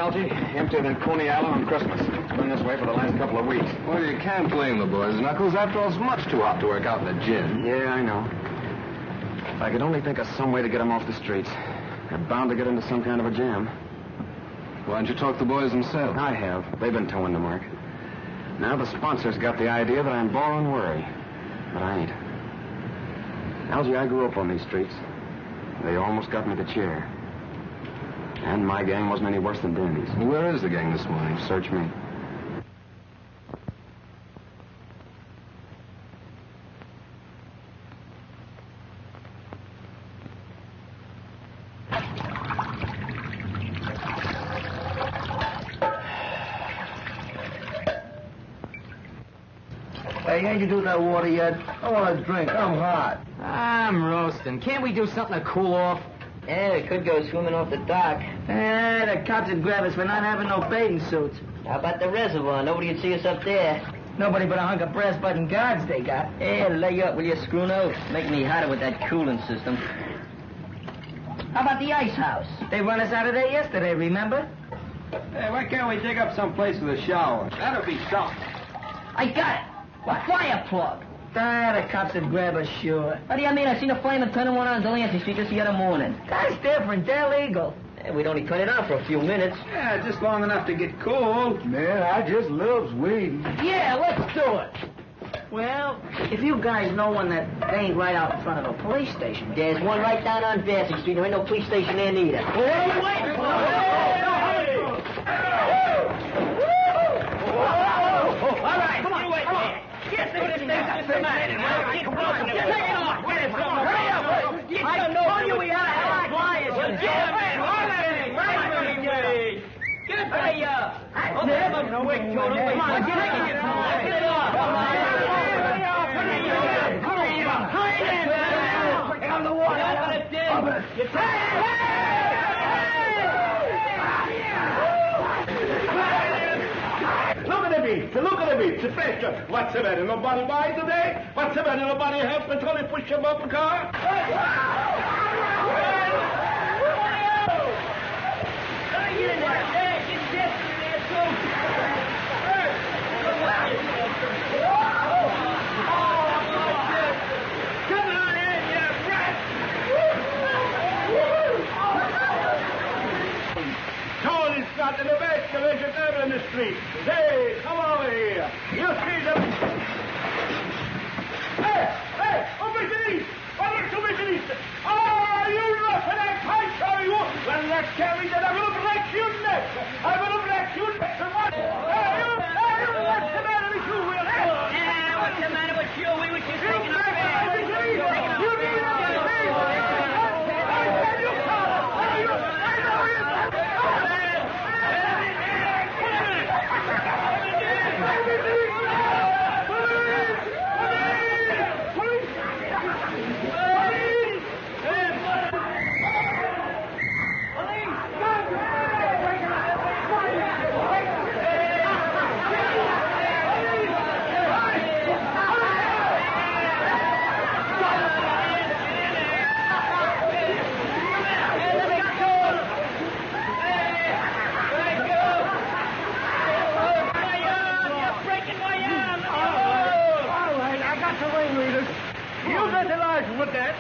Algie? Emptier than Coney Island on Christmas. It's been this way for the last couple of weeks. Well, you can't blame the boys, Knuckles. After all, it's much too hot to work out in the gym. Yeah, I know. If I could only think of some way to get them off the streets. They're bound to get into some kind of a jam. Why don't you talk to the boys themselves? I have. They've been towing the mark. Now the sponsors got the idea that I'm borrowing worry. But I ain't. Algie, I grew up on these streets. They almost got me the chair. And my gang wasn't any worse than Dandy's. Where is the gang this morning? Search me. Hey, ain't you do that water yet? I want a drink. I'm hot. I'm roasting. Can't we do something to cool off? Yeah, we could go swimming off the dock. The cops would grab us for not having no bathing suits. How about the reservoir? Nobody would see us up there. Nobody but a hunk of brass button guards they got. Hey, lay up, will you, screw nose? Make me hotter with that cooling system. How about the ice house? They run us out of there yesterday, remember? Hey, why can't we dig up some place with a shower? That'll be something. I got it. A fire plug. The cops would grab us, sure. What do you mean? I seen a fireman turning one on Delancey Street just the other morning. That's different. They're legal. Yeah, we'd only turn it on for a few minutes. Yeah, just long enough to get cool. Man, I just loves weed. Yeah, let's do it. Well, if you guys know one that ain't right out in front of a police station. There's one right down on Vassy Street. There ain't no police station there neither. Well, what are you waiting for? All right, come on, wait. Get this thing up the man. Get broken. Get it off. Get it from the hurry up. I told you we had to have flyers. Get it. Get it up. Oh, there's a quick total. Come on, get it off. Get it off. Hurry up. Hurry up. On the water. Open it, Dick. Look at the beach, the pressure. What's the matter? Nobody buy today? What's the matter? Nobody help me till they push him up the car? Get in there. Hey, get Jess in there, too. Come on in, you rat. Tony's got in the best collision ever in the street. Hey, come over here. You see them? Hey, Obelisque! Obelisque! Oh, you roughing that pipe, are you? Well, that carries it. I'm going to break your neck. I'm going to break your neck. Hey, what's the matter with you, Will? Yeah, what's the matter with you? We were just taking a bath. You need a with that.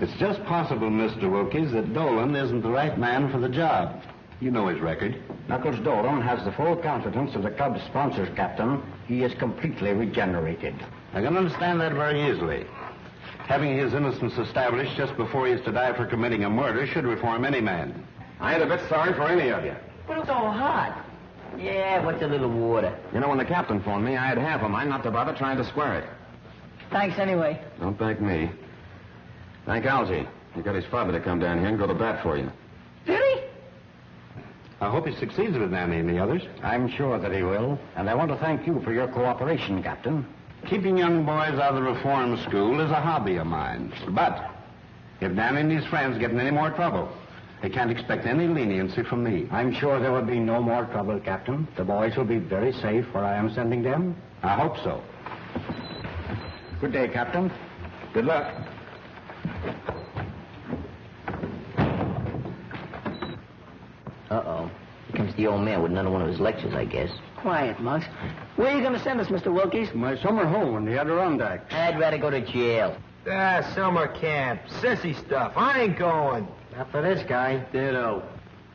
It's just possible, Mr. Wilkes, that Dolan isn't the right man for the job. You know his record. Knuckles Dolan has the full confidence of the club's sponsors, Captain. He is completely regenerated. I can understand that very easily. Having his innocence established just before he is to die for committing a murder should reform any man. I ain't a bit sorry for any of you. But it's so hot. Yeah, what's a little water? You know, when the captain phoned me, I had half a mind not to bother trying to square it. Thanks anyway. Don't thank me. Thank Algie. He got his father to come down here and go to bat for you. Did he? I hope he succeeds with Nanny and the others. I'm sure that he will, and I want to thank you for your cooperation, Captain. Keeping young boys out of the reform school is a hobby of mine. But if Nanny and his friends get in any more trouble, they can't expect any leniency from me. I'm sure there will be no more trouble, Captain. The boys will be very safe where I am sending them. I hope so. Good day, Captain. Good luck. Uh-oh. Here comes the old man with another one of his lectures, I guess. Quiet, Muggs. Where are you going to send us, Mr. Wilkies? My summer home in the Adirondacks. I'd rather go to jail. Summer camp. Sissy stuff. I ain't going. Not for this guy. Ditto.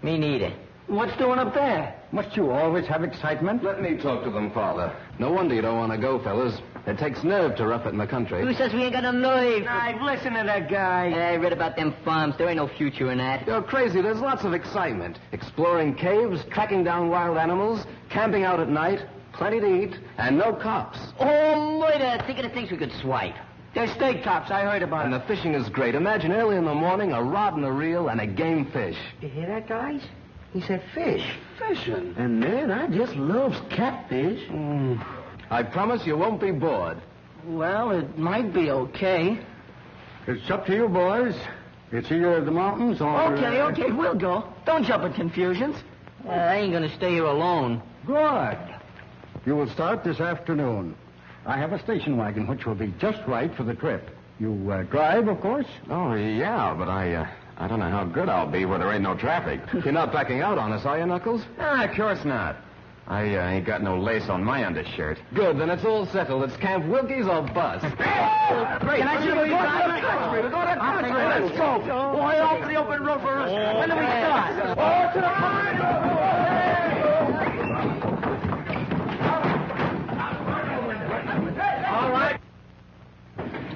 Me neither. What's doing up there? Must you always have excitement? Let me talk to them, Father. No wonder you don't want to go, fellas. It takes nerve to rough it in the country. Who says we ain't got no nerve? I've listened to that guy. I read about them farms. There ain't no future in that. You're crazy. There's lots of excitement. Exploring caves, tracking down wild animals, camping out at night, plenty to eat, and no cops. Oh, murder! Think of the things we could swipe. There's steak tops. I heard about And it. the fishing is great. Imagine early in the morning, a rod and a reel and a game fish. You hear that, guys? He said fish. Fishing? And man, I just loves catfish. I promise you won't be bored. Well, it might be okay. It's up to you, boys. It's either the mountains or... Okay, we'll go. Don't jump in confusions. I ain't gonna stay here alone. Good. You will start this afternoon. I have a station wagon which will be just right for the trip. You drive, of course? Oh, yeah, but I don't know how good I'll be where there ain't no traffic. You're not backing out on us, are you, Knuckles? Of course not. I ain't got no lace on my undershirt. Good, then it's all settled. It's Camp Wilkies or bust. Can I see what you got? Let's go. Boy, open the open road for us. When do we start? Oh, to the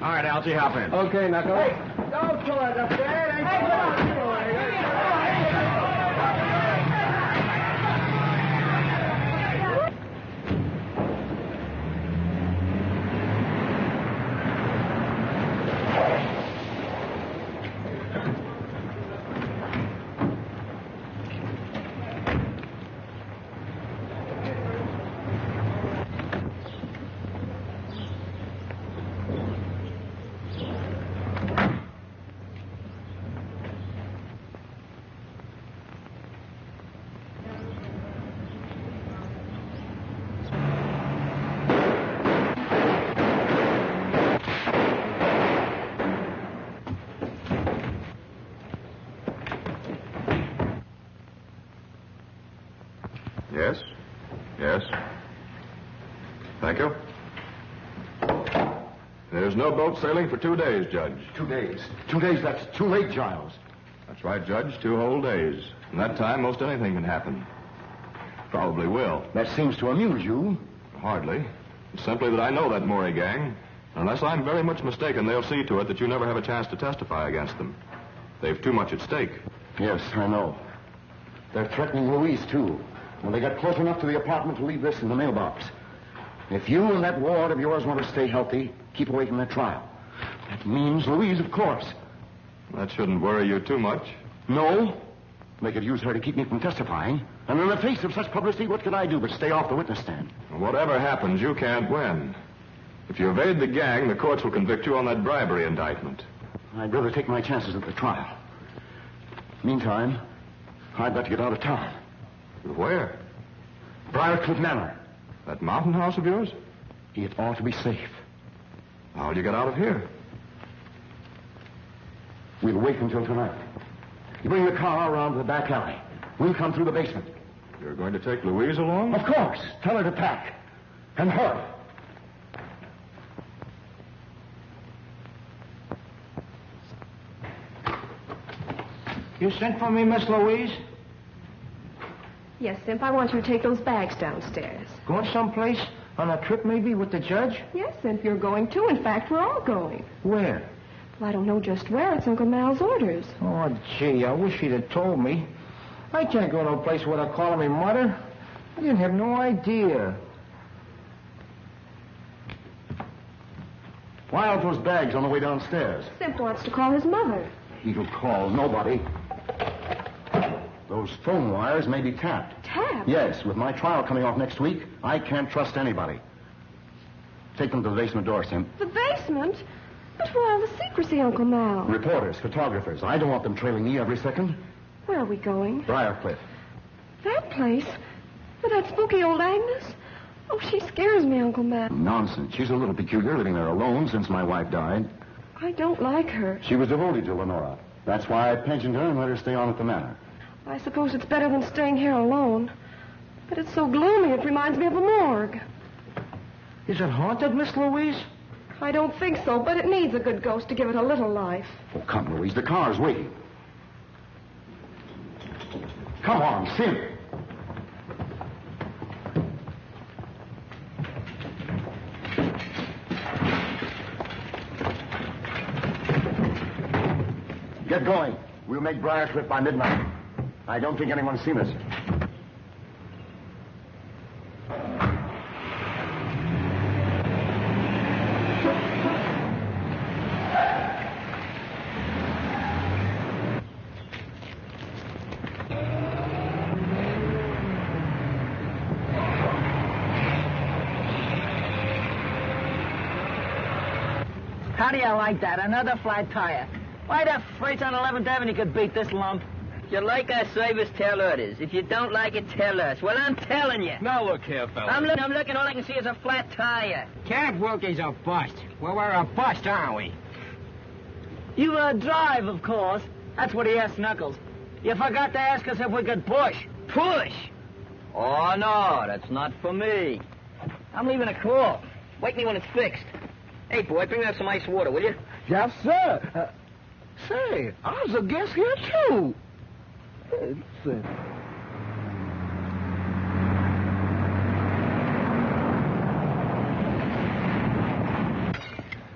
All right, Algie, hop in. Okay, Knuckles. Don't pull it up there. Yes? Yes? Thank you. There's no boat sailing for 2 days, Judge. 2 days. 2 days, that's too late, Giles. That's right, Judge. 2 whole days. In that time, most anything can happen. Probably will. That seems to amuse you. Hardly. It's simply that I know that Murray gang. Unless I'm very much mistaken, they'll see to it that you never have a chance to testify against them. They've too much at stake. Yes, I know. They're threatening Louise, too. When they got close enough to the apartment to leave this in the mailbox. If you and that ward of yours want to stay healthy, keep away from that trial. That means Louise, of course. That shouldn't worry you too much. No. They could use her to keep me from testifying. And in the face of such publicity, what can I do but stay off the witness stand? Whatever happens, you can't win. If you evade the gang, the courts will convict you on that bribery indictment. I'd rather take my chances at the trial. Meantime, I'd like to get out of town. Where? Briarcliff Manor. That mountain house of yours? It ought to be safe. How'll you get out of here? We'll wait until tonight. You bring the car around to the back alley. We'll come through the basement. You're going to take Louise along? Of course. Tell her to pack. And hurry. You sent for me, Miss Louise? Yes, Simp, I want you to take those bags downstairs. Going someplace? On a trip, maybe, with the judge? Yes, Simp, you're going too. In fact, we're all going. Where? Well, I don't know just where. It's Uncle Mal's orders. Oh, gee, I wish he'd have told me. I can't go to a place where they're calling me mother. I didn't have no idea. Why aren't those bags on the way downstairs? Simp wants to call his mother. He'll call nobody. Those phone wires may be tapped. Tapped? Yes, with my trial coming off next week, I can't trust anybody. Take them to the basement door, Simp. The basement? But why all the secrecy, Uncle Mal? Reporters, photographers. I don't want them trailing me every second. Where are we going? Briarcliff. That place? With that spooky old Agnes? Oh, she scares me, Uncle Matt. Nonsense. She's a little peculiar, living there alone since my wife died. I don't like her. She was devoted to Lenora. That's why I pensioned her and let her stay on at the manor. I suppose it's better than staying here alone. But it's so gloomy, it reminds me of a morgue. Is it haunted, Miss Louise? I don't think so, but it needs a good ghost to give it a little life. Oh, come, Louise. The car's waiting. Come on, Sim. Get going. We'll make Briarcliff by midnight. I don't think anyone's seen us. How do you like that? Another flat tire. Why the freights on 11th Avenue could beat this lump? If you like our service, tell others. If you don't like it, tell us. Well, I'm telling you. Now look here, fella. I'm looking. All I can see is a flat tire. Camp Wilkie's a bust. Well, we're a bust, aren't we? You, drive, of course. That's what he asked Knuckles. You forgot to ask us if we could push. Push? Oh, no, that's not for me. I'm leaving a call. Wake me when it's fixed. Hey, boy, bring me up some ice water, will you? Yes, sir. Say, I was a guest here, too.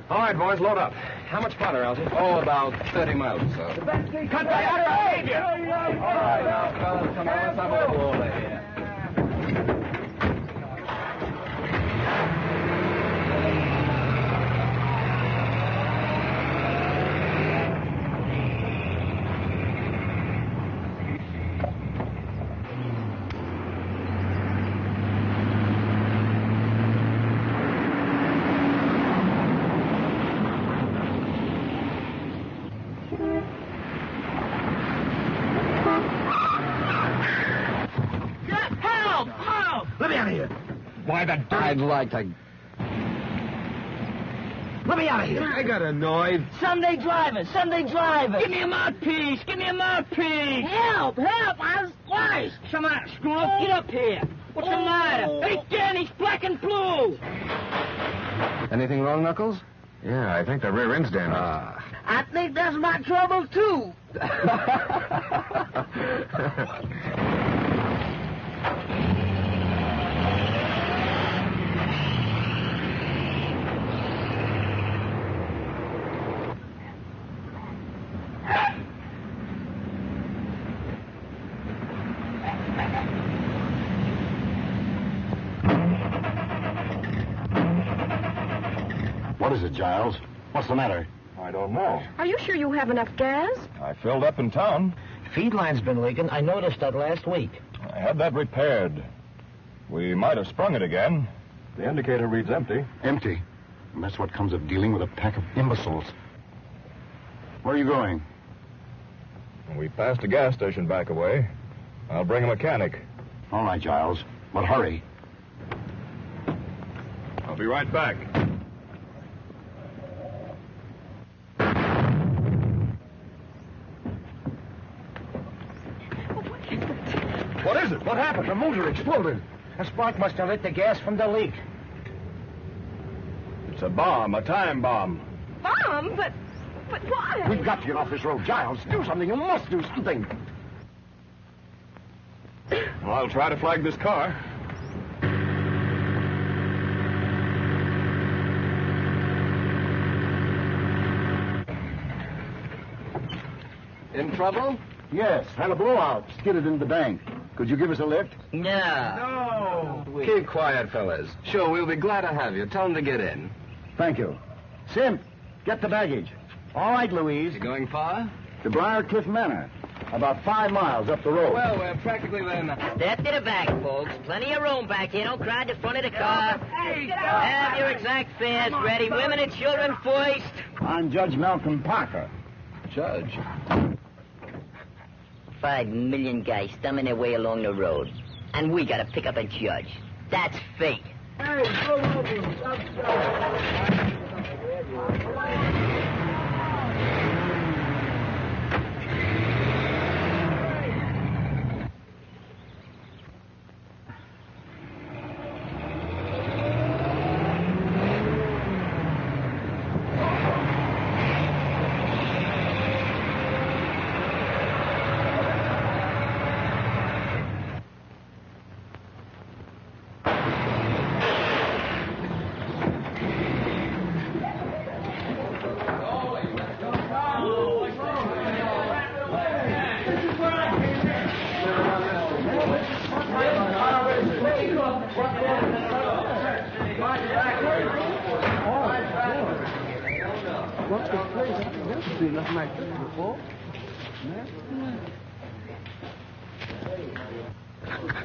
All right, boys, load up. How much farther, Elsie? Oh, about 30 miles or so. Cut that out! All right, now, fellas, come on, let's have a little order here. Why, the dirt. I'd like to... Let me out of here. I got annoyed. Sunday drivers! Give me a mouthpiece! Help! I was twice! Come on, screw up, get up here! What's the matter? Hey, Dan, he's black and blue! Anything wrong, Knuckles? Yeah, I think the rear end's damaged. I think that's my trouble, too. What is it, Giles? What's the matter? I don't know. Are you sure you have enough gas? I filled up in town. Feed line's been leaking. I noticed that last week. I had that repaired. We might have sprung it again. The indicator reads empty. Empty. And that's what comes of dealing with a pack of imbeciles. Where are you going? We passed a gas station back away. I'll bring a mechanic. All right, Giles. But hurry. I'll be right back. What is it? What happened? The motor exploded. A spark must have lit the gas from the leak. It's a bomb, a time bomb. Bomb? But why? We've got to get off this road. Giles, do something. You must do something. Well, I'll try to flag this car. In trouble? Yes, had a blowout. Skidded into the bank. Could you give us a lift? No. Keep quiet, fellas. Sure, we'll be glad to have you. Tell them to get in. Thank you. Simp, get the baggage. All right, Louise. You going far? To Briarcliff Manor. About 5 miles up the road. Well, we're practically there now. Step to the back, folks. Plenty of room back here. Don't crowd the front of the car. Have your exact fares ready. Women and children first. I'm Judge Malcolm Parker. Judge. 5 million guys thumbing their way along the road. And we gotta pick up a judge. That's fate. Hey, go over.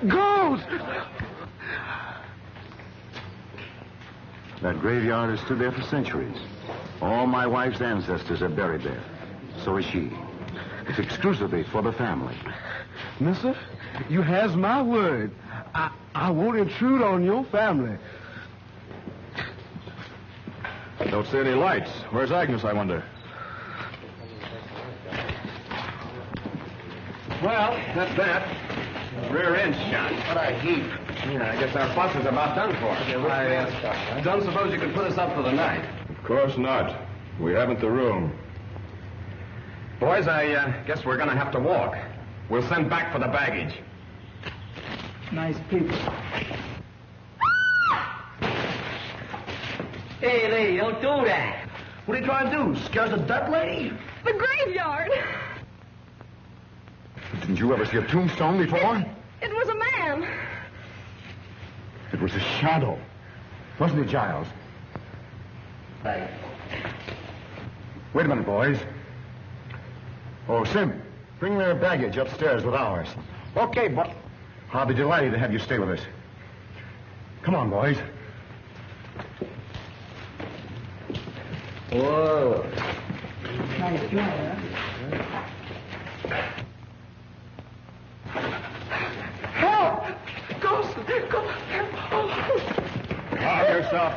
Ghost! That graveyard has stood there for centuries. All my wife's ancestors are buried there. So is she. It's exclusively for the family. Mister, you has my word. I won't intrude on your family. Don't see any lights. Where's Agnes, I wonder? Well, that's that. Rear end shot. What a heap. Yeah, I guess our bus is about done for. I don't suppose you could put us up for the night. Of course not. We haven't the room. Boys, I guess we're going to have to walk. We'll send back for the baggage. Nice people. Hey, lady, don't do that. What are you trying to do? Scare the dead lady? The graveyard. Didn't you ever see a tombstone before? It was a man. It was a shadow. Wasn't it, Giles? Right. Wait a minute, boys. Oh, Sim, bring their baggage upstairs with ours. Okay, but... I'll be delighted to have you stay with us. Come on, boys. Whoa. Nice job, Help! Ghost!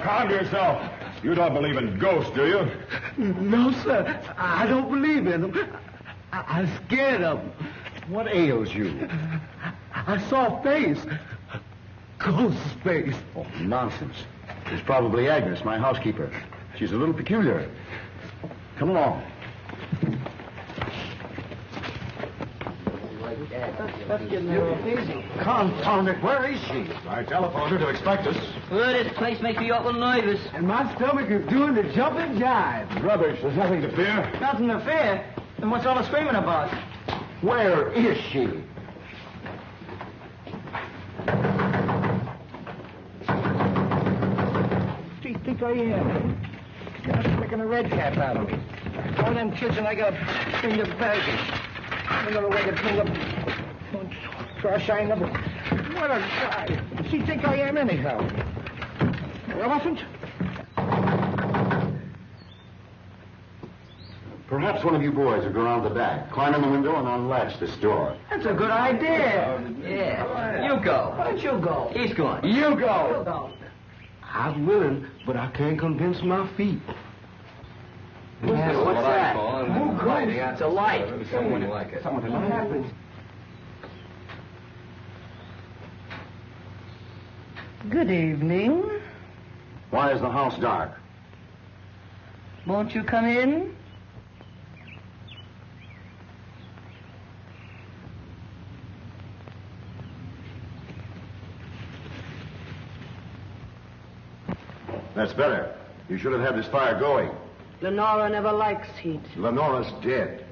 Calm yourself. You don't believe in ghosts, do you? No, sir. I don't believe in them. I'm scared of them. What ails you? I saw a face. A ghost face. Oh, nonsense. It's probably Agnes, my housekeeper. She's a little peculiar. Come along. That's getting a little easy. Confound it, where is she? I telephoned her to expect us. Well, this place makes me awful nervous. And my stomach is doing the jumping jive. Rubbish, there's nothing to fear. Nothing to fear. Then what's all the screaming about? Where is she? What do you think I am? You're making a red cap out of me. All them kids and I got to bring your baggage. Another way to bring up trash I never... What a guy. What's he think I am anyhow? An elephant? Perhaps one of you boys will go around the back, climb in the window, and unlatch this door. That's a good idea. Yeah. You go. Why don't you go? He's going. You You go. go. I'm willing, but I can't convince my feet. Yeah, what's that? Who goes? It's a light. Something like it. What happened? Good evening. Why is the house dark? Won't you come in? That's better. You should have had this fire going. Lenora never likes heat. Lenora's dead.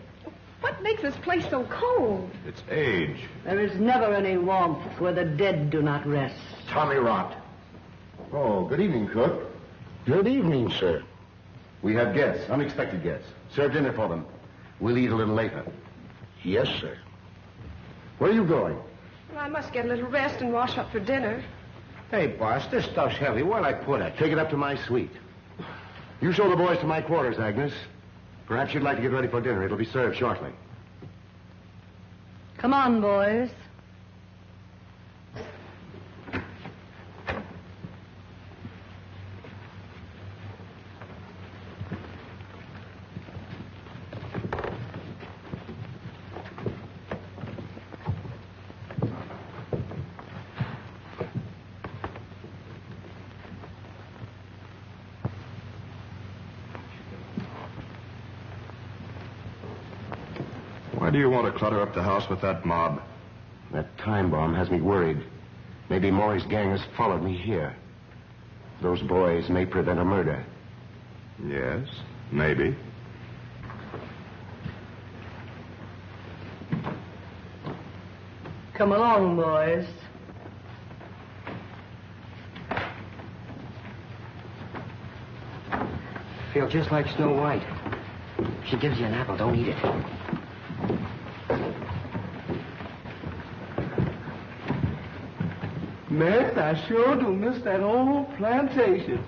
What makes this place so cold? It's age. There is never any warmth where the dead do not rest. Tommy rot. Oh, good evening, cook. Good evening, sir. We have guests, unexpected guests. Serve dinner for them. We'll eat a little later. Yes, sir. Where are you going? Well, I must get a little rest and wash up for dinner. Hey, boss, this stuff's heavy. Where'll I put it? Take it up to my suite. You show the boys to my quarters, Agnes. Perhaps you'd like to get ready for dinner. It'll be served shortly. Come on, boys. do you want to clutter up the house with that mob? That time bomb has me worried. Maybe Maury's gang has followed me here. Those boys may prevent a murder. Yes, maybe. Come along, boys. Feel just like Snow White. She gives you an apple, don't eat it. Man, I sure do miss that old plantation.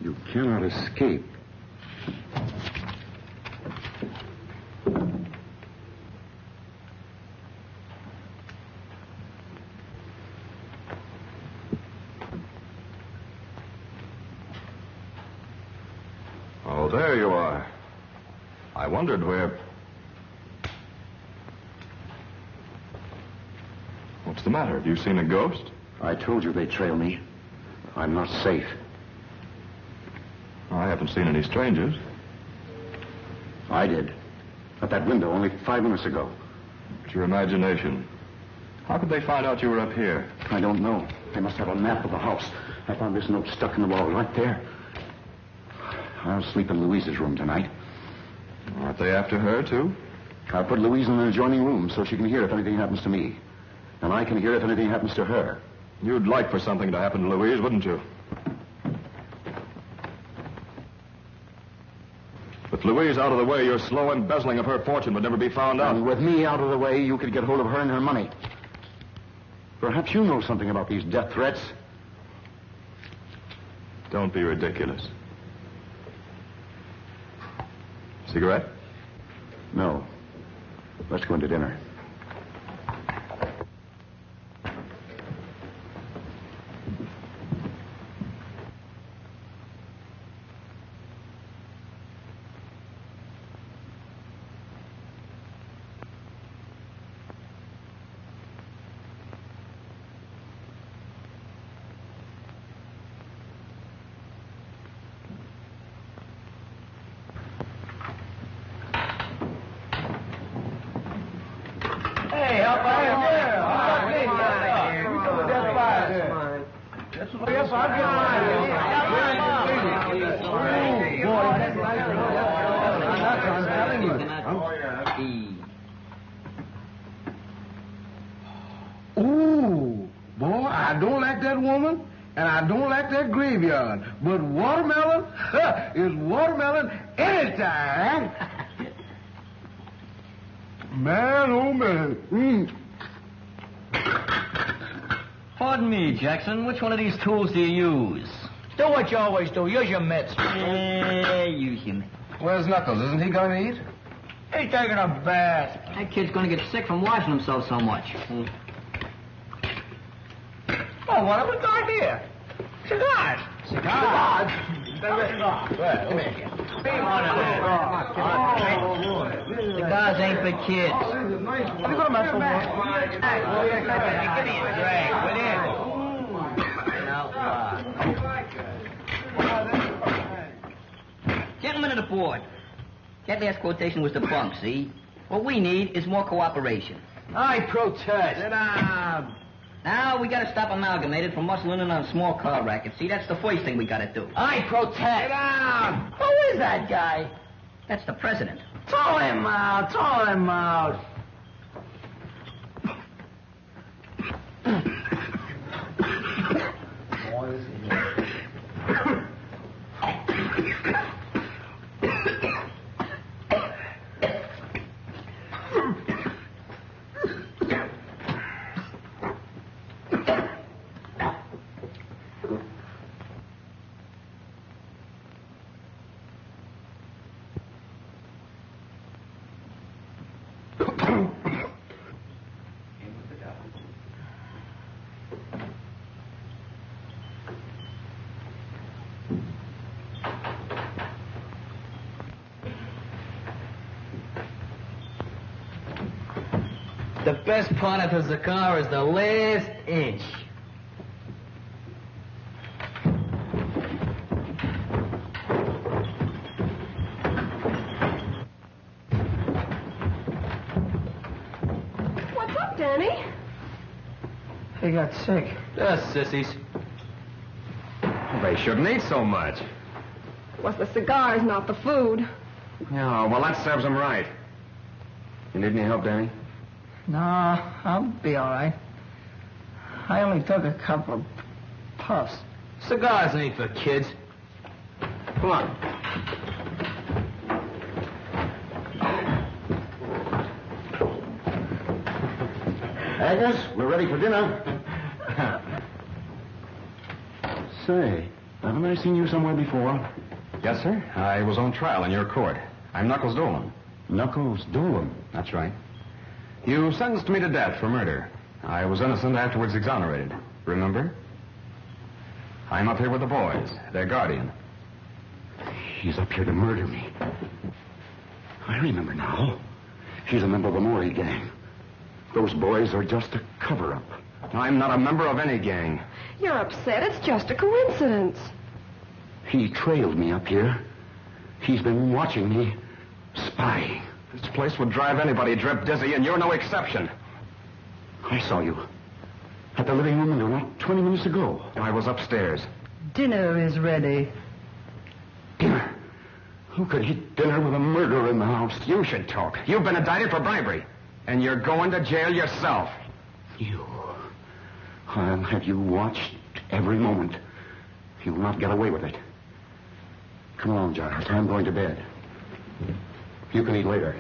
You cannot escape. Oh, there you are. I wondered where... What's the matter? Have you seen a ghost? I told you they'd trail me. I'm not safe. I haven't seen any strangers. I did. At that window only 5 minutes ago. It's your imagination. How could they find out you were up here? I don't know. They must have a map of the house. I found this note stuck in the wall right there. I'll sleep in Louise's room tonight. Aren't they after her, too? I'll put Louise in an adjoining room so she can hear if anything happens to me. And I can hear if anything happens to her. You'd like for something to happen to Louise, wouldn't you? With Louise out of the way, your slow embezzling of her fortune would never be found out. And with me out of the way, you could get hold of her and her money. Perhaps you know something about these death threats. Don't be ridiculous. Cigarette? No. Let's go into dinner. Ooh, boy, I don't like that woman, and I don't like that graveyard. But watermelon is watermelon anytime. Man, oh man. Pardon me, Jackson. Which one of these tools do you use? Do what you always do. Use your mitts. Use him. Where's Knuckles? Isn't he going to eat? He's taking a bath. That kid's gonna get sick from washing himself so much. Oh, what have we got here? Cigars. Cigars? Come here. Cigars ain't for kids. What are you going to mess with, Give me a drag, will you? Gentlemen of the board, that last quotation was the bunk, see? What we need is more cooperation. I protest. Sit down. Now, we gotta stop Amalgamated from muscling in on small car rackets. See, that's the first thing we gotta do. I protest. Sit down. Who is that guy? That's the president. Throw him out. Throw him out. The best part of the cigar is the last inch. What's up, Danny? He got sick. Just sissies. They shouldn't eat so much. It was the cigars, not the food. Yeah, well, that serves them right. You need any help, Danny? No, I'll be all right. I only took a couple of puffs. Cigars ain't for kids. Come on. Agnes, we're ready for dinner. Say, haven't I seen you somewhere before? Yes, sir. I was on trial in your court. I'm Knuckles Dolan. Knuckles Dolan. That's right. You sentenced me to death for murder. I was innocent, afterwards exonerated. Remember? I'm up here with the boys, their guardian. He's up here to murder me. I remember now. He's a member of the Maury gang. Those boys are just a cover-up. I'm not a member of any gang. You're upset. It's just a coincidence. He trailed me up here. He's been watching me, spying. This place would drive anybody drip dizzy, and you're no exception. I saw you at the living room window not 20 minutes ago. I was upstairs. Dinner is ready. Dinner? Who could eat dinner with a murderer in the house? You should talk. You've been indicted for bribery, and you're going to jail yourself. You. I'll have you watched every moment. You'll not get away with it. Come along, Giles. I'm going to bed. You can eat later.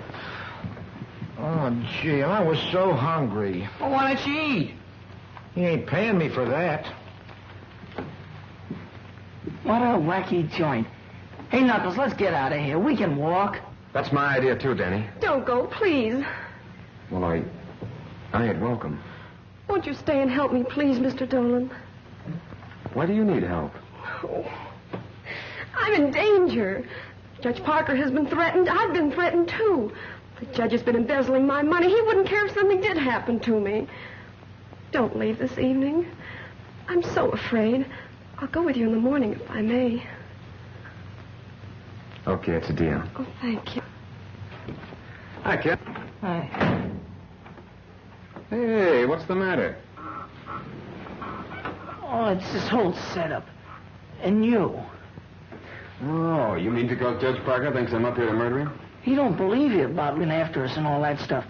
Oh, gee, I was so hungry. Well, why don't you eat? He ain't paying me for that. What a wacky joint. Hey, Knuckles, let's get out of here. We can walk. That's my idea, too, Danny. Don't go, please. Well, I ain't welcome. Won't you stay and help me, please, Mr. Dolan? Why do you need help? Oh, I'm in danger. Judge Parker has been threatened. I've been threatened, too. The judge has been embezzling my money. He wouldn't care if something did happen to me. Don't leave this evening. I'm so afraid. I'll go with you in the morning, if I may. Okay, it's a deal. Oh, thank you. Hi, kid. Hi. Hey, what's the matter? Oh, it's this whole setup. And you. Oh, you mean because Judge Parker thinks I'm up here to murder him? He don't believe you about being after us and all that stuff.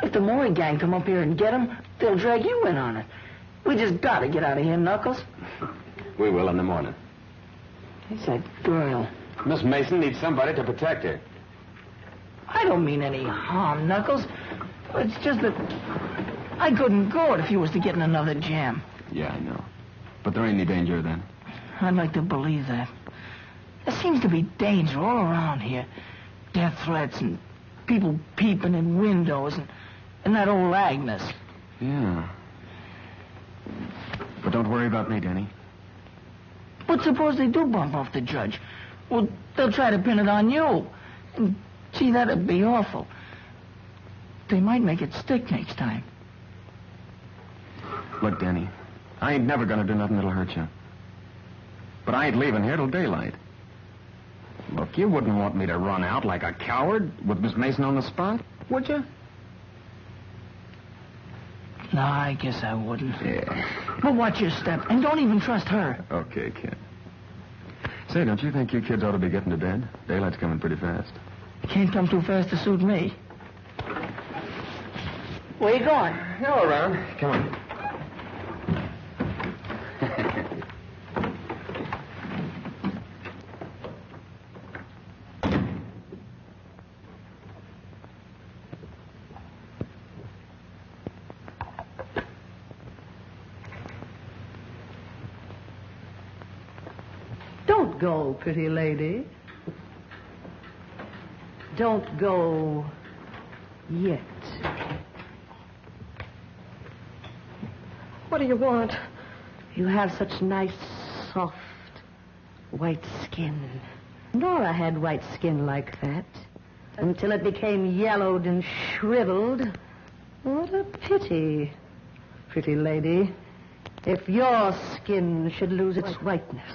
If the Maury gang come up here and get him, they'll drag you in on it. We just gotta get out of here, Knuckles. We will in the morning. It's that girl. Miss Mason needs somebody to protect her. I don't mean any harm, Knuckles. It's just that I couldn't go it if you was to get in another jam. Yeah, I know. But there ain't any danger then. I'd like to believe that. There seems to be danger all around here. Death threats and people peeping in windows and that old Agnes. Yeah. But don't worry about me, Danny. But suppose they do bump off the judge? Well, they'll try to pin it on you. And, gee, that'd be awful. They might make it stick next time. Look, Danny, I ain't never gonna do nothing that'll hurt you. But I ain't leaving here till daylight. Look, you wouldn't want me to run out like a coward with Miss Mason on the spot, would you? No, I guess I wouldn't. Yeah. But watch your step, and don't even trust her. Okay, kid. Say, don't you think you kids ought to be getting to bed? Daylight's coming pretty fast. Can't come too fast to suit me. Where you going? Go around. Come on. Don't go, pretty lady. Don't go yet. What do you want? You have such nice, soft, white skin. Nora had white skin like that until it became yellowed and shriveled. What a pity, pretty lady, if your skin should lose its whiteness.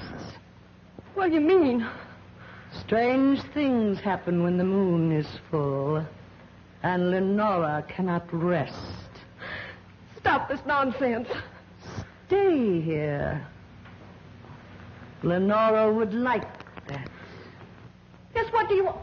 What do you mean? Strange things happen when the moon is full, and Lenora cannot rest. Stop this nonsense. Stay here. Lenora would like that. Yes, what do you want?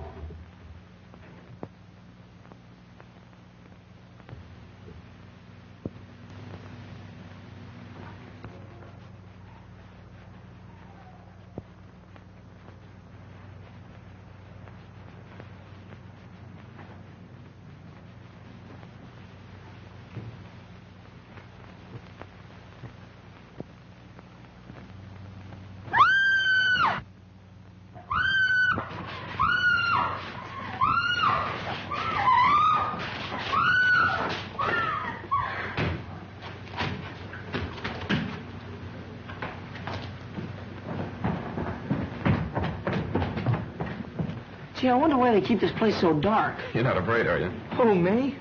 Gee, I wonder why they keep this place so dark. You're not afraid, are you? Who, me?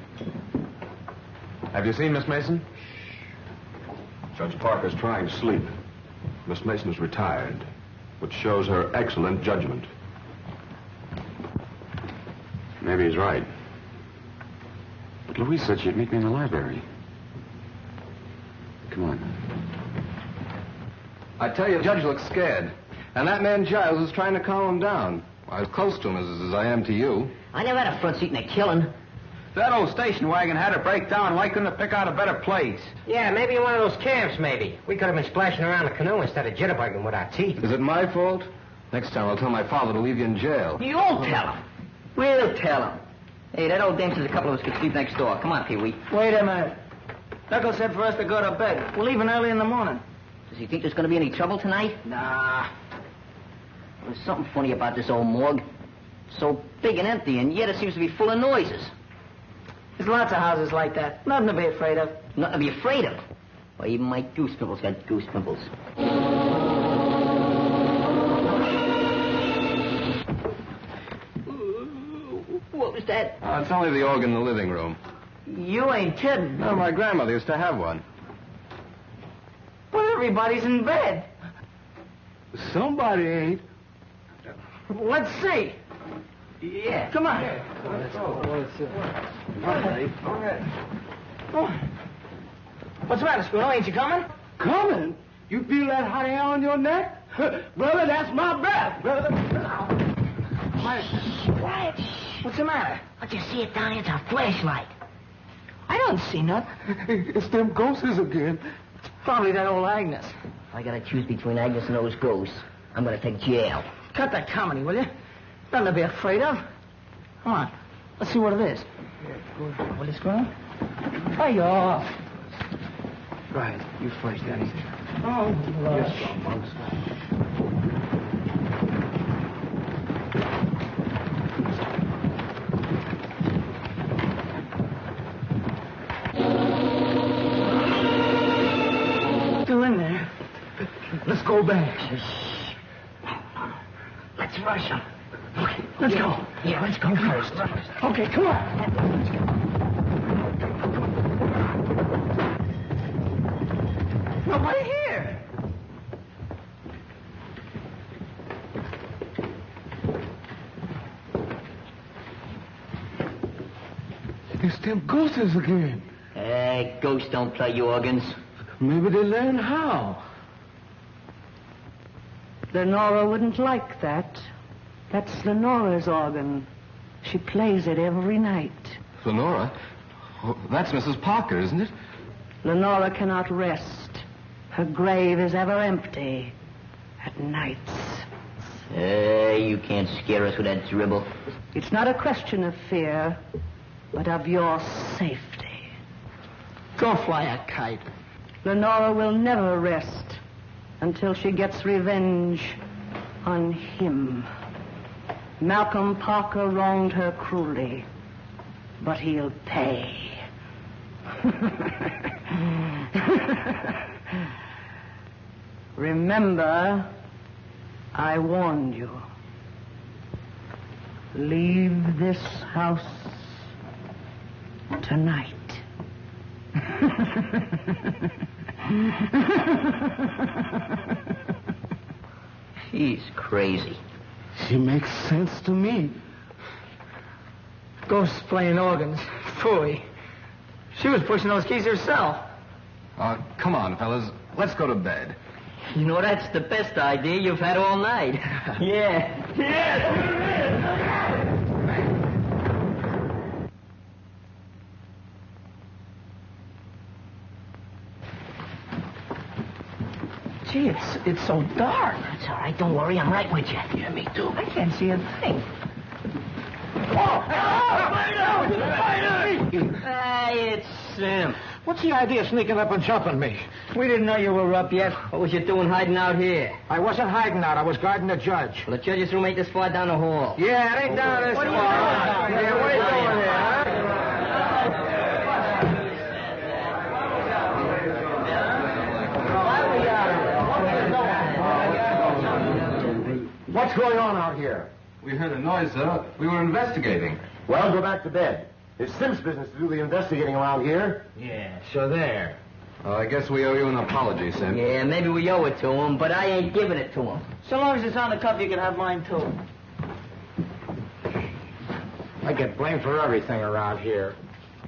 Have you seen Miss Mason? Judge Parker's trying to sleep. Miss Mason is retired, which shows her excellent judgment. Maybe he's right. But Louise said she'd meet me in the library. Come on. I tell you, the judge looks scared. And that man Giles is trying to calm him down. Well, as close to him as I am to you. I never had a front seat in a killing. That old station wagon had to break down. Why couldn't it pick out a better place? Yeah, maybe in one of those camps, maybe. We could have been splashing around the canoe instead of jitterbugging with our teeth. Is it my fault? Next time I'll tell my father to leave you in jail. You'll tell him. We'll tell him. Hey, that old dame says a couple of us could sleep next door. Come on, Pee-wee. Wait a minute. Knuckles said for us to go to bed. We're leaving early in the morning. Does he think there's going to be any trouble tonight? Nah. There's something funny about this old morgue. So big and empty, and yet it seems to be full of noises. There's lots of houses like that. Nothing to be afraid of. Nothing to be afraid of. Why, even my goose pimples got goose pimples. What was that? Oh, it's only the organ in the living room. You ain't kidding. No, my grandmother used to have one. But everybody's in bed. Somebody ain't. Let's see. Yeah. Come on. Let's go. Oh. What's the matter, Spooner? Ain't you coming? Coming? You feel that hot air on your neck? Brother, that's my breath, brother. Quiet. What's the matter? I just see it down here. It's a flashlight. I don't see nothing. It's them ghosts again. Probably that old Agnes. If I gotta choose between Agnes and those ghosts, I'm gonna take jail. Cut that comedy, will you? Nothing to be afraid of. Come on. Let's see what it is. Will this go? Hey, you're off. Right. You first, Daddy. Oh, Lord. Still in there. Let's go back. Let's rush them. Okay, let's go. Yeah, let's go first. Okay, come on. Nobody here. It's them ghosts again. Hey, ghosts don't play organs. Maybe they learn how. Lenora wouldn't like that. That's Lenora's organ. She plays it every night. Lenora? Oh, that's Mrs. Parker, isn't it? Lenora cannot rest. Her grave is ever empty at nights. Hey, you can't scare us with that dribble. It's not a question of fear, but of your safety. Go fly a kite. Lenora will never rest until she gets revenge on him. Malcolm Parker wronged her cruelly, but he'll pay. Remember, I warned you. Leave this house tonight. She's crazy. She makes sense to me. Ghosts playing organs. Phooey. She was pushing those keys herself. Come on, fellas. Let's go to bed. You know, that's the best idea you've had all night. Yeah. Gee, it's so dark. That's all right. Don't worry. I'm right with you. Yeah, me too. I can't see a thing. Hey, it's Sim. What's the idea of sneaking up and jumping me? We didn't know you were up yet. What was you doing hiding out here? I wasn't hiding out. I was guarding the judge. Well, the judge's room ain't this far down the hall. Yeah, it ain't down this far. What are you doing? Yeah, what are you doing here, huh? What's going on out here? We heard a noise, sir. We were investigating. Well, go back to bed. It's Sim's business to do the investigating around here. Yeah, so there. I guess we owe you an apology, Sim. Yeah, maybe we owe it to him, but I ain't giving it to him. So long as it's on the cup, you can have mine, too. I get blamed for everything around here.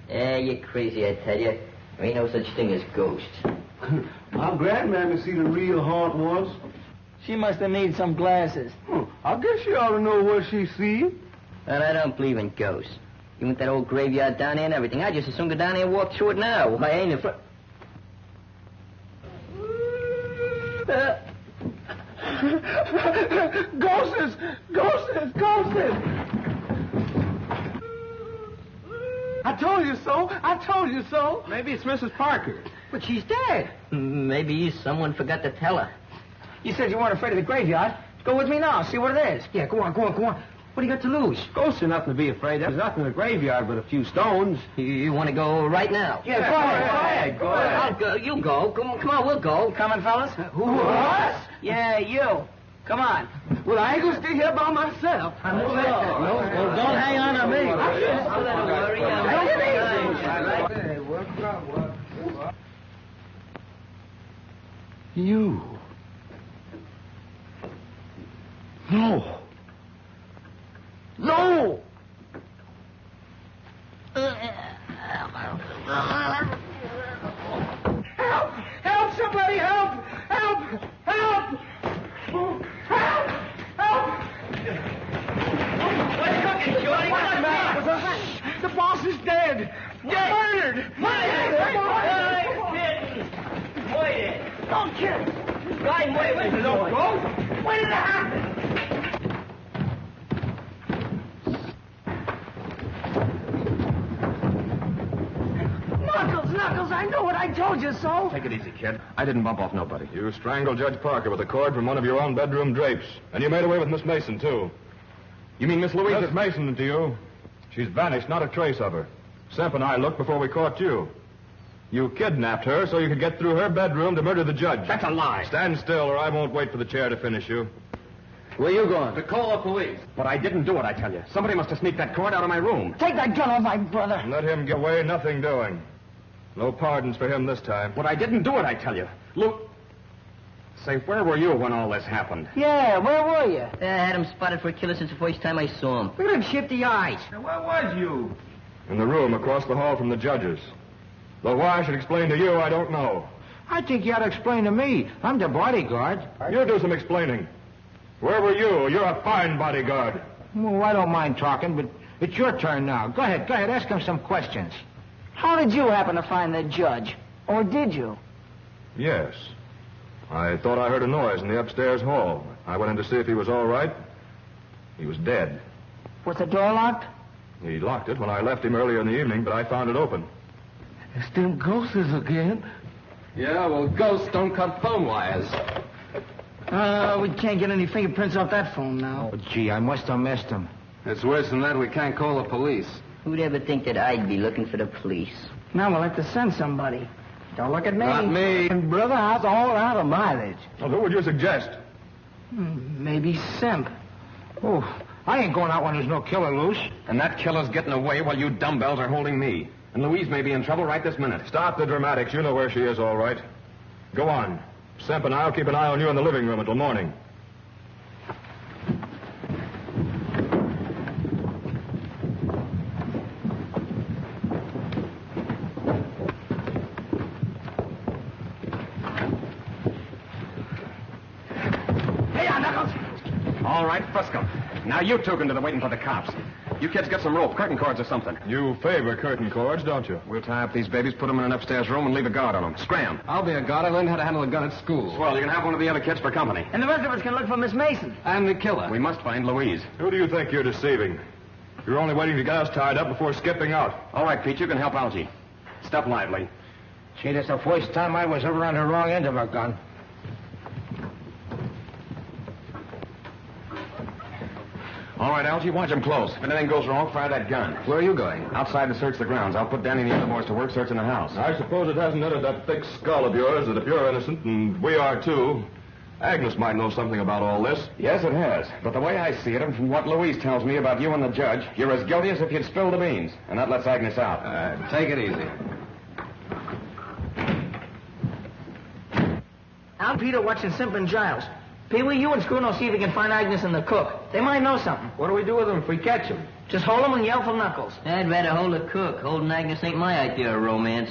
Yeah, you're crazy, I tell you. There ain't no such thing as ghosts. I'm glad Mammy see the real haunt ones. She must have need some glasses. I guess she ought to know what she see. Well, I don't believe in ghosts. You want that old graveyard down there and everything. I just as soon go down there and walk through it now. I ain't afraid. Ghosts! I told you so. Maybe it's Mrs. Parker. But she's dead. Maybe someone forgot to tell her. You said you weren't afraid of the graveyard. Go with me now. See what it is. Yeah, go on. What do you got to lose? Ghosts are nothing to be afraid of. There's nothing in the graveyard but a few stones. You want to go right now? Yeah, go ahead. I'll go. You go. Come on, we'll go. Coming, fellas? Who, us? Yeah, you. Come on. Well, I ain't gonna stay here by myself. No, don't hang on to me. Don't worry. You. No. Help! Somebody help! What's cooking, Shorty? What's the matter? The boss is dead! Murdered! Don't kill him. Guy, wait. No ghost? When did it happen? Knuckles, I know what I told you so. Take it easy, kid. I didn't bump off nobody. You strangled Judge Parker with a cord from one of your own bedroom drapes. And you made away with Miss Mason, too. You mean Miss Louise? Miss Mason to you. She's vanished, not a trace of her. Semp and I looked before we caught you. You kidnapped her so you could get through her bedroom to murder the judge. That's a lie. Stand still or I won't wait for the chair to finish you. Where you going? To call the police. But I didn't do it, I tell you. Somebody must have sneaked that cord out of my room. Take that gun off my brother. And let him get away, nothing doing. No pardons for him this time. But I didn't do it, I tell you. Luke. Say, where were you when all this happened? Yeah, where were you? I had him spotted for a killer since the first time I saw him. Look at him shifty eyes. Where was you? In the room across the hall from the judges. Though why I should explain to you, I don't know. I think you ought to explain to me. I'm the bodyguard. You do some explaining. Where were you? You're a fine bodyguard. Well, I don't mind talking, but it's your turn now. Go ahead. Ask him some questions. How did you happen to find the judge? Or did you? Yes. I thought I heard a noise in the upstairs hall. I went in to see if he was all right. He was dead. Was the door locked? He locked it when I left him earlier in the evening, but I found it open. It's them ghosts again. Yeah, well, ghosts don't cut phone wires. We can't get any fingerprints off that phone now. Oh, gee, I must have missed him. It's worse than that. We can't call the police. Who'd ever think that I'd be looking for the police? Now we'll have to send somebody. Don't look at me. Not me. And brother, how's all out of mileage? Well, who would you suggest? Maybe Semp. Oh, I ain't going out when there's no killer loose. And that killer's getting away while you dumbbells are holding me. And Louise may be in trouble right this minute. Stop the dramatics. You know where she is, all right. Go on. Semp and I'll keep an eye on you in the living room until morning. All right, Frisco. Now you two can do the waiting for the cops. You kids get some rope, curtain cords or something. You favor curtain cords, don't you? We'll tie up these babies, put them in an upstairs room, and leave a guard on them. Scram. I'll be a guard. I learned how to handle a gun at school. Well, you can have one of the other kids for company. And the rest of us can look for Miss Mason. I'm the killer. We must find Louise. Who do you think you're deceiving? You're only waiting to get us tied up before skipping out. All right, Pete, you can help Algie. Step lively. See, this is the first time I was ever on the wrong end of a gun. All right, Algie, watch him close. If anything goes wrong, fire that gun. Where are you going? Outside to search the grounds. I'll put Danny and the other boys to work searching the house. I suppose it hasn't entered that thick skull of yours that if you're innocent, and we are too, Agnes might know something about all this. Yes, it has. But the way I see it, and from what Louise tells me about you and the judge, you're as guilty as if you'd spilled the beans. And that lets Agnes out. Take it easy. I'm Peter watching Simp and Giles. Pee-wee, you and Scruno see if you can find Agnes and the cook. They might know something. What do we do with them if we catch them? Just hold them and yell for Knuckles. I'd rather hold a cook. Holding Agnes ain't my idea of romance.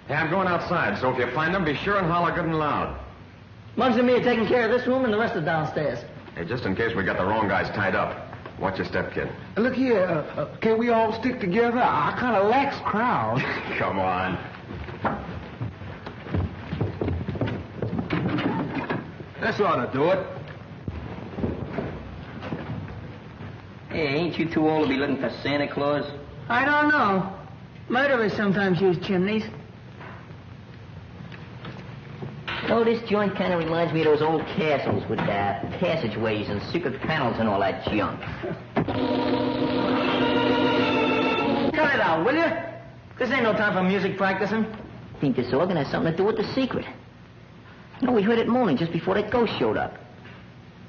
Hey, I'm going outside, so if you find them, be sure and holler good and loud. Muggs and me are taking care of this room and the rest are downstairs. Hey, just in case we got the wrong guys tied up. Watch your step, kid. Look here, can we all stick together? I kind of lax crowd. Come on. This ought to do it. Hey, ain't you too old to be looking for Santa Claus? I don't know. Murderers sometimes use chimneys. Oh, this joint kind of reminds me of those old castles with passageways and secret panels and all that junk. Cut it out, will you? This ain't no time for music practicing. I think this organ has something to do with the secret. No, we heard it moaning just before that ghost showed up.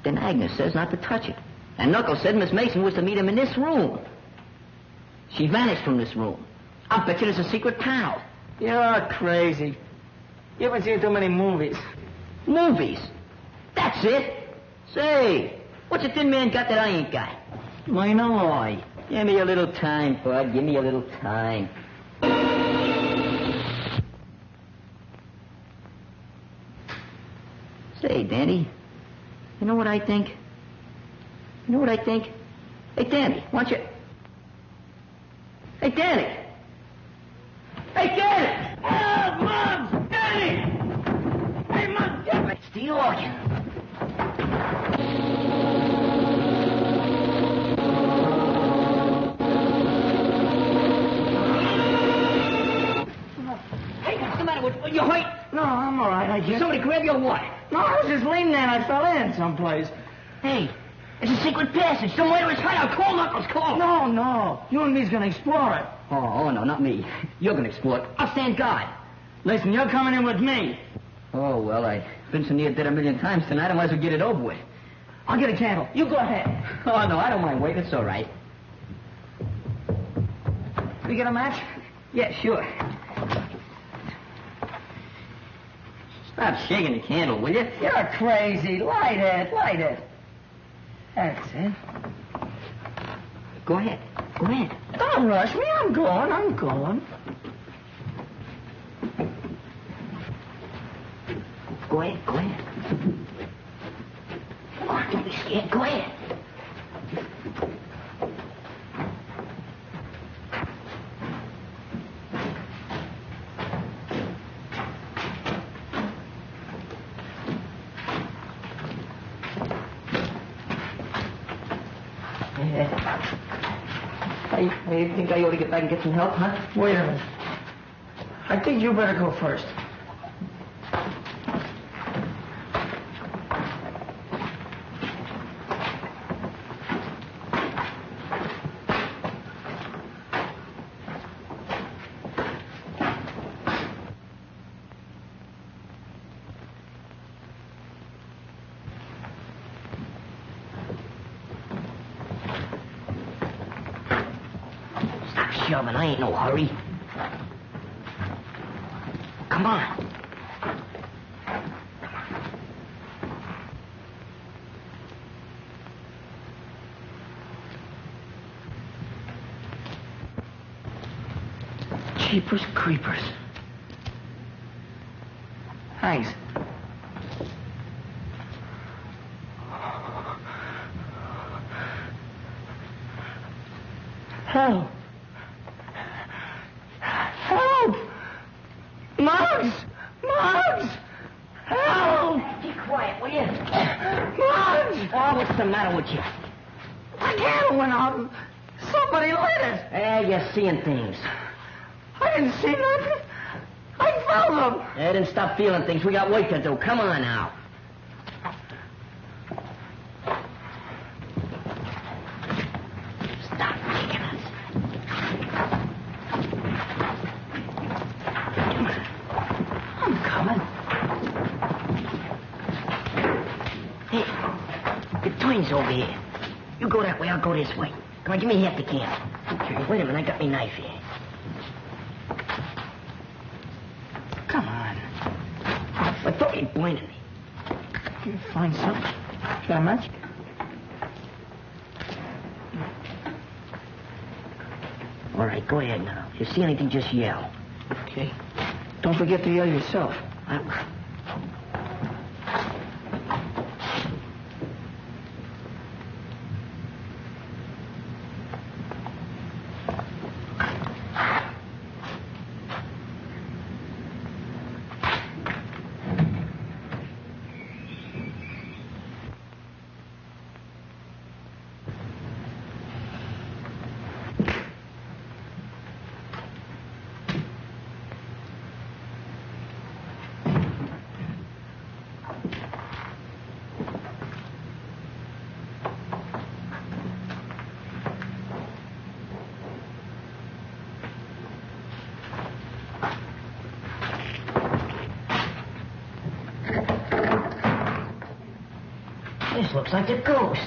Then Agnes says not to touch it. And Knuckles said Miss Mason was to meet him in this room. She vanished from this room. I'll bet you there's a secret panel. You're crazy. You haven't seen too many movies. Movies? That's it. Say, what's a thin man got that I ain't got? Why no I? Give me a little time, Bud. Give me a little time. Say, Danny, you know what I think? You know what I think? Hey, Danny, why don't you... Hey, Danny! Hey, Danny! Oh, Mom! Danny! Hey, Mom, get me! It's the organ. Hey, what's the matter with you? Hurt? No, I'm all right, I guess. Somebody grab your what? No, I was just leaning there and I fell in someplace. Hey, it's a secret passage. Somewhere to his hideout. Call Knuckles, call. No. You and me's gonna explore it. Oh, no, not me. You're gonna explore it. I'll stand guard. Listen, you're coming in with me. Oh, well, I've been so near dead a million times tonight, I might as well get it over with. I'll get a candle. You go ahead. Oh, no, I don't mind waiting. It's all right. We get a match? Yeah, sure. Stop shaking the candle, will you? You're crazy. Light it. That's it. Go ahead. Don't rush me. I'm going. Go ahead. Come on, don't be scared. Go ahead. I think I ought to get back and get some help, huh? Wait a minute. I think you better go first. shoving. I ain't no hurry. Come on. Jeepers creepers. Thanks. Help! Help! Muggs! Muggs! Help! Be quiet, will you? Muggs! Oh, what's the matter with you? The candle went out. Somebody lit it. Eh, you're seeing things. I didn't see nothing. I felt them. Eh, then stop feeling things. We got work to do. Come on now. Stop kicking us. I'm coming. Hey, the twins over here. You go that way, I'll go this way. Come on, give me half the can. Okay. Wait a minute, I got my knife here. Come on. I thought you'd blinded me. You find something? Got a match? All right, go ahead now. If you see anything, just yell. Okay. Don't forget to yell yourself. This looks like a ghost.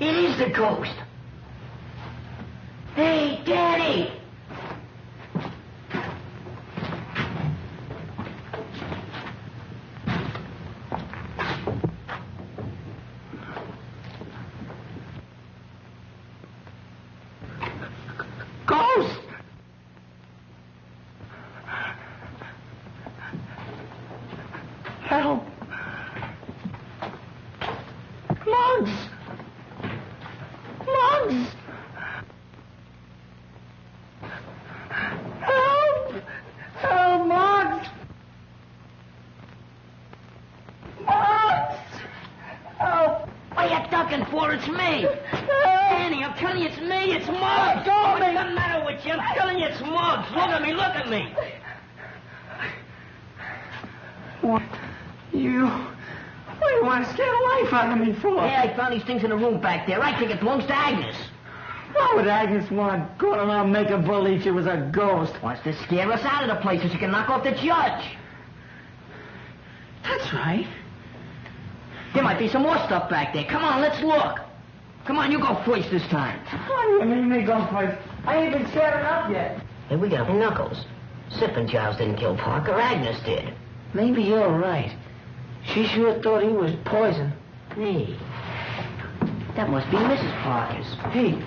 It is the ghost. Hey, Daddy! Ghost! Help! Muggs! Muggs! Help! Help, Muggs! Muggs! Help! What are you ducking for? It's me! Danny, I'm telling you it's me! It's Muggs! What's the matter with you? I'm telling you it's Muggs! Look at me! Look at me! What do you want to scare the life out of me for? Yeah, I found these things in the room back there. I think it belongs to Agnes. Why would Agnes want to go around making believe she was a ghost? Wants to scare us out of the place so she can knock off the judge. That's right. There might be some more stuff back there. Come on, let's look. Come on, you go first this time. What do you mean me go first? I ain't been scared enough yet. Hey, we got Knuckles. Sippin' Giles didn't kill Parker. Agnes did. Maybe you're right. She sure thought he was poison. Hey, that must be Mrs. Parker's. Hey,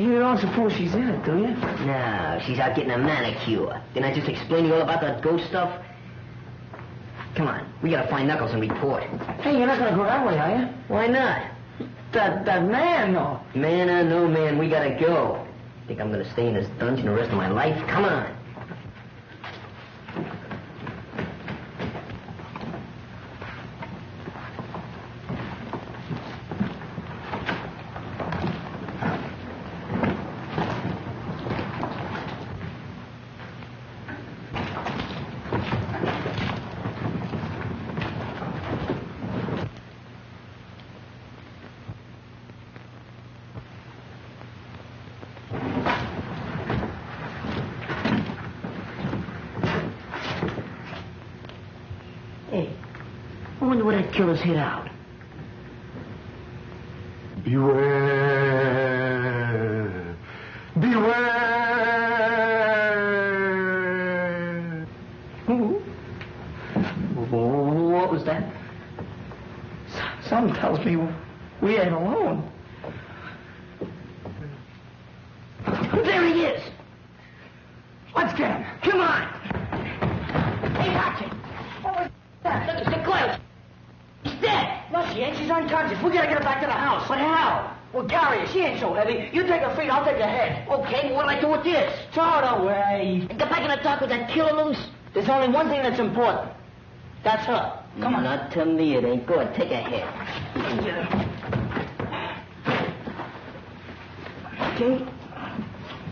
you don't suppose she's in it, do you? No, she's out getting a manicure. Didn't I just explain to you all about that ghost stuff? Come on, we gotta find Knuckles and report. Hey, you're not gonna go that way, are you? Why not? That man, though. Man or no man, we gotta go. Think I'm gonna stay in this dungeon the rest of my life? Come on. wonder where that killer's hid out. Beware. Beware. What was that? Something tells me we ain't alone. There he is. Let's get him. Come on. Hey, Archie. What was that? Look, it's the close. She's dead. No, she ain't. She's unconscious. We gotta get her back to the house. But how? Well, carry her. She ain't so heavy. You take her feet, I'll take her head. Okay, what'll I do with this? Throw it away. And get back in the dark with that killer loose? There's only one thing that's important. That's her. Come on. Not to me, it ain't good. Take her head. Okay.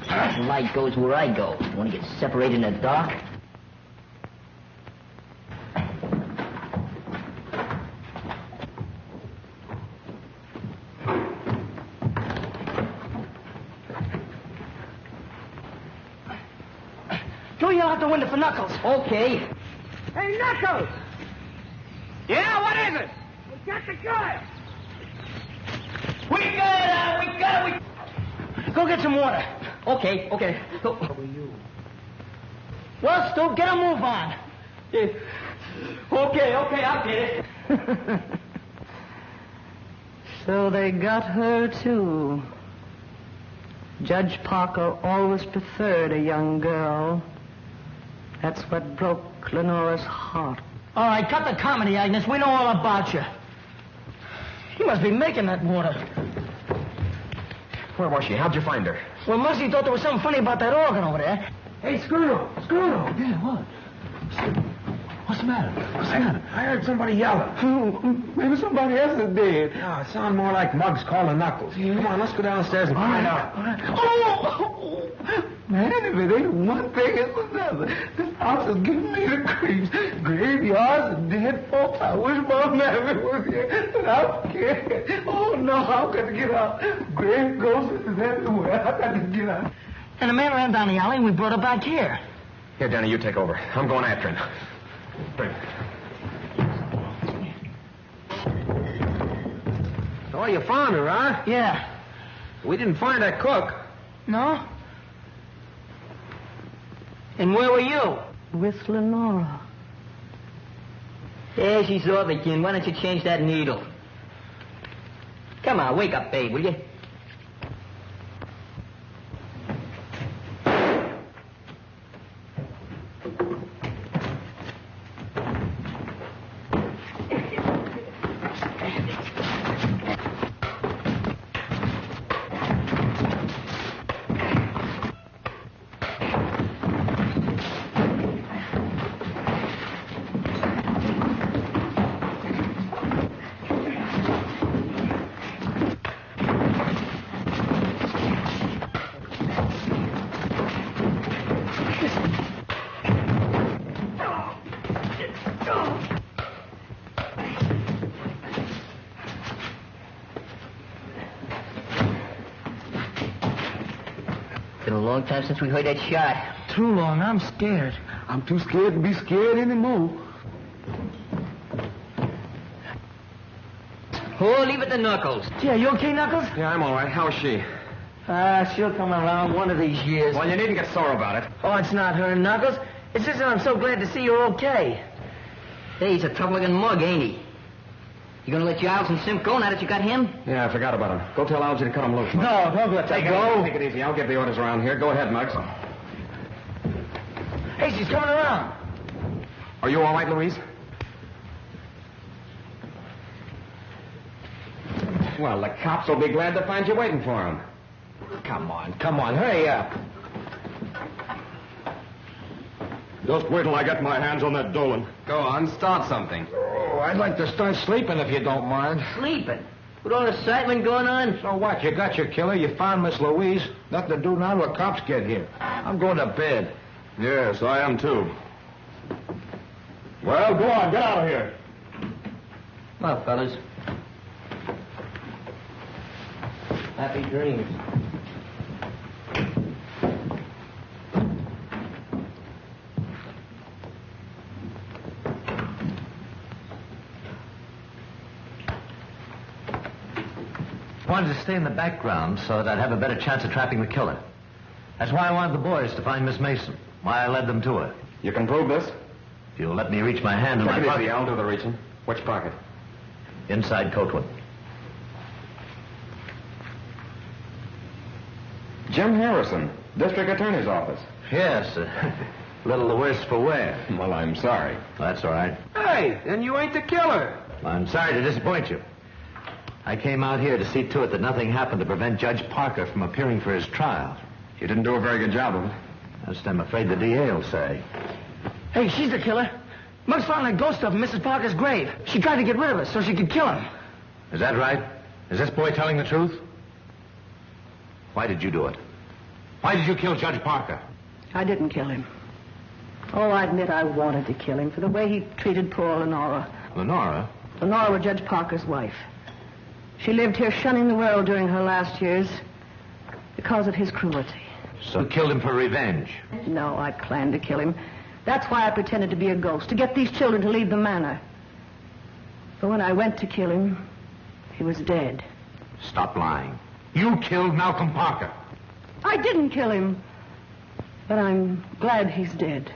The light goes where I go. You want to get separated in the dark? Go yell out the window for Knuckles. Okay. Hey, Knuckles! Yeah, what is it? We got the guy. We got it. Go get some water. Okay. Go. Well, Stu, get a move on. Okay, I'll get it. So they got her, too. Judge Parker always preferred a young girl. That's what broke Lenora's heart. All right, cut the comedy, Agnes. We know all about you. He must be making that water. Where was she? How'd you find her? Well, Muzzy thought there was something funny about that organ over there. Hey, Screw! Yeah, what? What's the matter? I heard somebody yelling. Maybe somebody else is dead. No, it sounded more like Muggs calling Knuckles. Come on, let's go downstairs and find out. All right. Oh! Man, if it ain't one thing, it's another. This house is giving me the creeps. Graveyards and dead folks. I wish my mammy was here, but I'm scared. Oh, no, I've got to get out. Grave ghosts is everywhere. I've got to get out. And the man ran down the alley and we brought her back here. Here, Danny, you take over. I'm going after him. Bring it. Oh, you found her, huh? Yeah. We didn't find that cook. No? And where were you? With Lenora. Yeah, she's off again. Why don't you change that needle? Come on, wake up, babe, will you? Been a long time since we heard that shot. Too long. I'm scared. I'm too scared to be scared anymore. Oh, leave it to Knuckles. Yeah, you okay, Knuckles? Yeah, I'm all right. How's she? She'll come around one of these years. Well, you needn't get sore about it. Oh, it's not her, Knuckles. It's just that I'm so glad to see you're okay. Hey, he's a tough-looking mug, ain't he? You gonna let Giles and Simp go now that you got him? Yeah, I forgot about him. Go tell Algie to cut him loose. Muggs. No, don't let that go. Take it easy. I'll give the orders around here. Go ahead, Muggs. Hey, she's coming around. Are you all right, Louise? Well, the cops will be glad to find you waiting for them. Come on, hurry up. Just wait till I get my hands on that Dolan. Go on, start something. Oh, I'd like to start sleeping if you don't mind. Sleeping? With all the excitement going on? So what? You got your killer, you found Miss Louise. Nothing to do now till the cops get here. I'm going to bed. Yes, I am too. Well, go on, get out of here. Well, fellas. Happy dreams. wanted to stay in the background so that I'd have a better chance of trapping the killer. That's why I wanted the boys to find Miss Mason. Why I led them to her. You can prove this? If you'll let me reach my hand in my Take it pocket. easy, I'll do the reaching. Which pocket? Inside coat one. Jim Harrison, District Attorney's Office. Yes, a little the worse for wear. Well, I'm sorry. That's all right. Hey, then you ain't the killer. I'm sorry to disappoint you. I came out here to see to it that nothing happened to prevent Judge Parker from appearing for his trial. You didn't do a very good job of it. Just I'm afraid the DA will say. Hey, she's the killer. Muggs found a ghost of Mrs. Parker's grave. She tried to get rid of us so she could kill him. Is that right? Is this boy telling the truth? Why did you do it? Why did you kill Judge Parker? I didn't kill him. Oh, I admit I wanted to kill him for the way he treated poor Lenora. Lenora? Lenora was Judge Parker's wife. She lived here shunning the world during her last years because of his cruelty. So you killed him for revenge? No, I planned to kill him. That's why I pretended to be a ghost, to get these children to leave the manor. But when I went to kill him, he was dead. Stop lying. You killed Malcolm Parker. I didn't kill him, but I'm glad he's dead.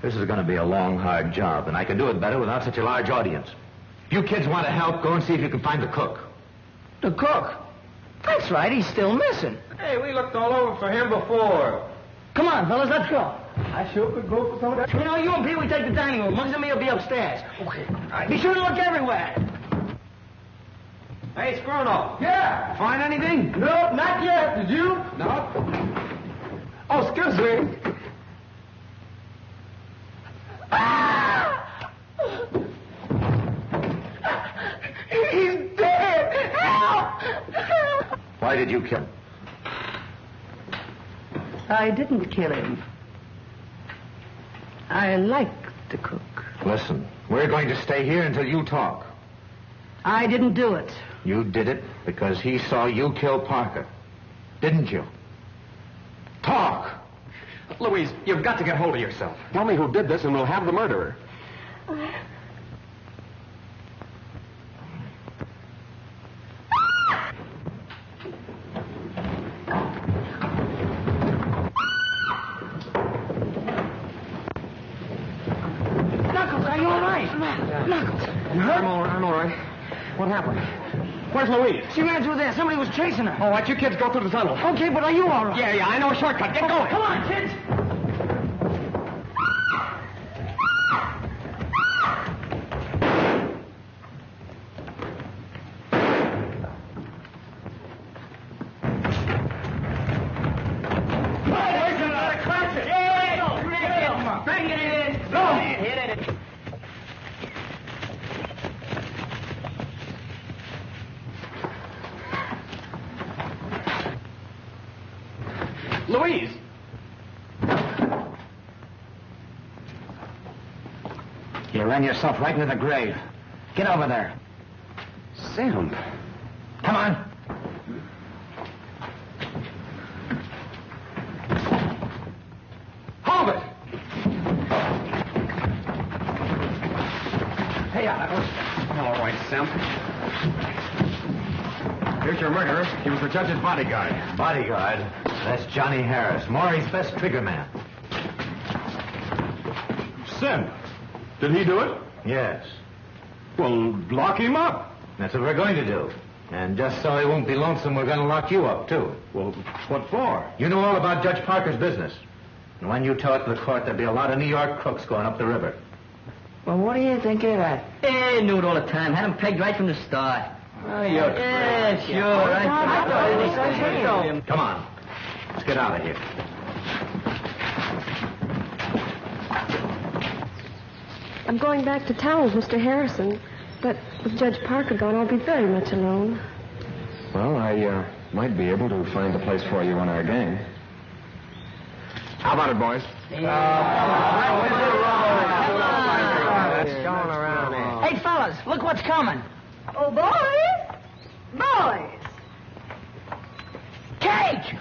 This is going to be a long, hard job, and I can do it better without such a large audience. If you kids want to help, go and see if you can find the cook. The cook? That's right, he's still missing. Hey, we looked all over for him before. Come on, fellas, let's go. I sure could go for some of that. You know, you and Pete, we take the dining room. Muggs and me will be upstairs. Okay. Be sure to look everywhere. Hey, Scruno. Yeah. Find anything? No, not yet. Did you? No. Oh, excuse me. He's dead. Help! Why did you kill him? I didn't kill him. I liked the cook. Listen, we're going to stay here until you talk. I didn't do it. You did it because he saw you kill Parker. Didn't you? Talk! Louise, you've got to get hold of yourself. Tell me who did this and we'll have the murderer. Knuckles, are you all right? Knuckles, you hurt? I'm all right. What happened? Where's Louise? She ran through there. Somebody was chasing her. Oh, what? You kids go through the tunnel. Okay, but are you all right? Yeah, I know a shortcut. Get going. Come on, kids. Louise! You ran yourself right into the grave. Get over there. Sam. Come on. Hold it! Hey, Knuckles. All right, Sam. Here's your murderer. He was the judge's bodyguard. Bodyguard? That's Johnny Harris, Maury's best trigger man. Sim, did he do it? Yes. Well, lock him up. That's what we're going to do. And just so he won't be lonesome, we're going to lock you up, too. Well, what for? You know all about Judge Parker's business. And when you tell it to the court, there'll be a lot of New York crooks going up the river. Well, what do you think of that? Hey, knew it all the time. Had him pegged right from the start. Oh, you're Yeah, crazy. sure. I thought it was Come on. Let's get out of here. I'm going back to town with Mr. Harrison, but with Judge Parker gone, I'll be very much alone. Well, I might be able to find a place for you on our gang. How about it, boys? Hey, fellas, look what's coming. Oh, boys! Boys! Cake!